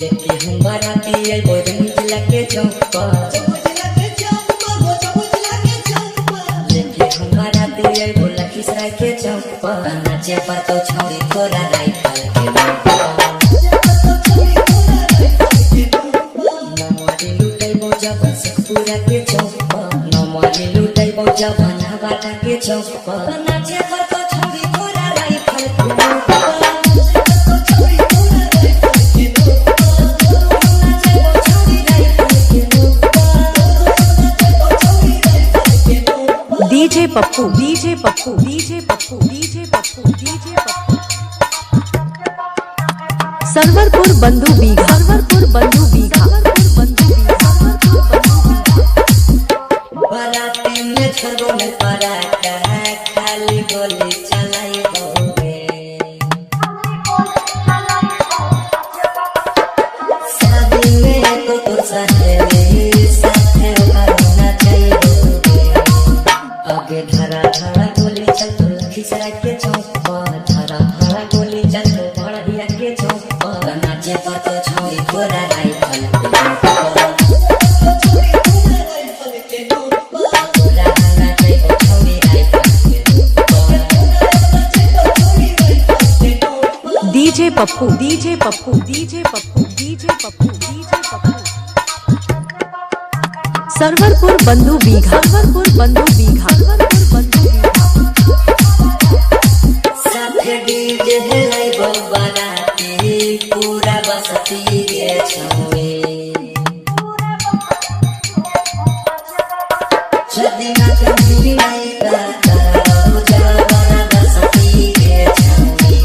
लेके हम बाराती आई भोजन जिला के चौक पर लेके हम बाराती आई भोला खिसरा के चौक पर नाचे पर तो छौरी थोड़ा राइफल के नमोरी लुटाई बोझा बसपुरा के चौक पर नमोरी लुटाई बोझा बना बाटा के चौक पर नाचे पर तो छौरी थोड़ा राइफल के DJ Pappu DJ Pappu DJ Pappu DJ Pappu DJ Pappu Sarwarpur बंधु बीघा सरवरपुर बंधु बीघा बंधु बाराती में छोड़ो में पराठा खाली गोली चलाई होगे शादी में तो सहेली साथे करना चाहिए आगे धरा धरा गोली चल तो खिसरा के चौक पर धरा धरा गोली चल तो बढ़िया के चौक पर नाचे पर तो छौरी थोड़ा rifle DJ Pappu DJ Pappu DJ Pappu DJ Pappu DJ Pappu Sarwarpur बंधु बीघा सरवरपुर बंधु बीघा सरवरपुर बंधु बीघा साथे डीजे लाई बाराती पूरा बसती के छौरे छदी ना कभी नहीं करता जवाना बसती के छौरे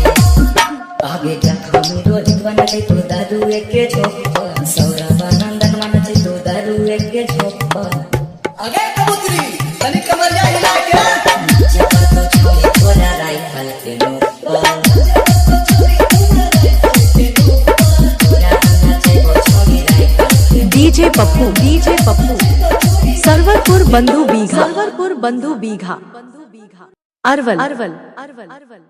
आगे देखो मेरो दीवाना के तो दारू के झोंक सौरा बनंदन मन से तो दारू के झोंक आगे कबूतरी तनी कमरिया हिला के जब तो छोरी थोड़ा राइफल के नोक डीजे पप्पू डीजे पप्पू सरवरपुर बंधु बीघा सरवरपुर बंधु बीघा अरवल अरवल अरवल अरवल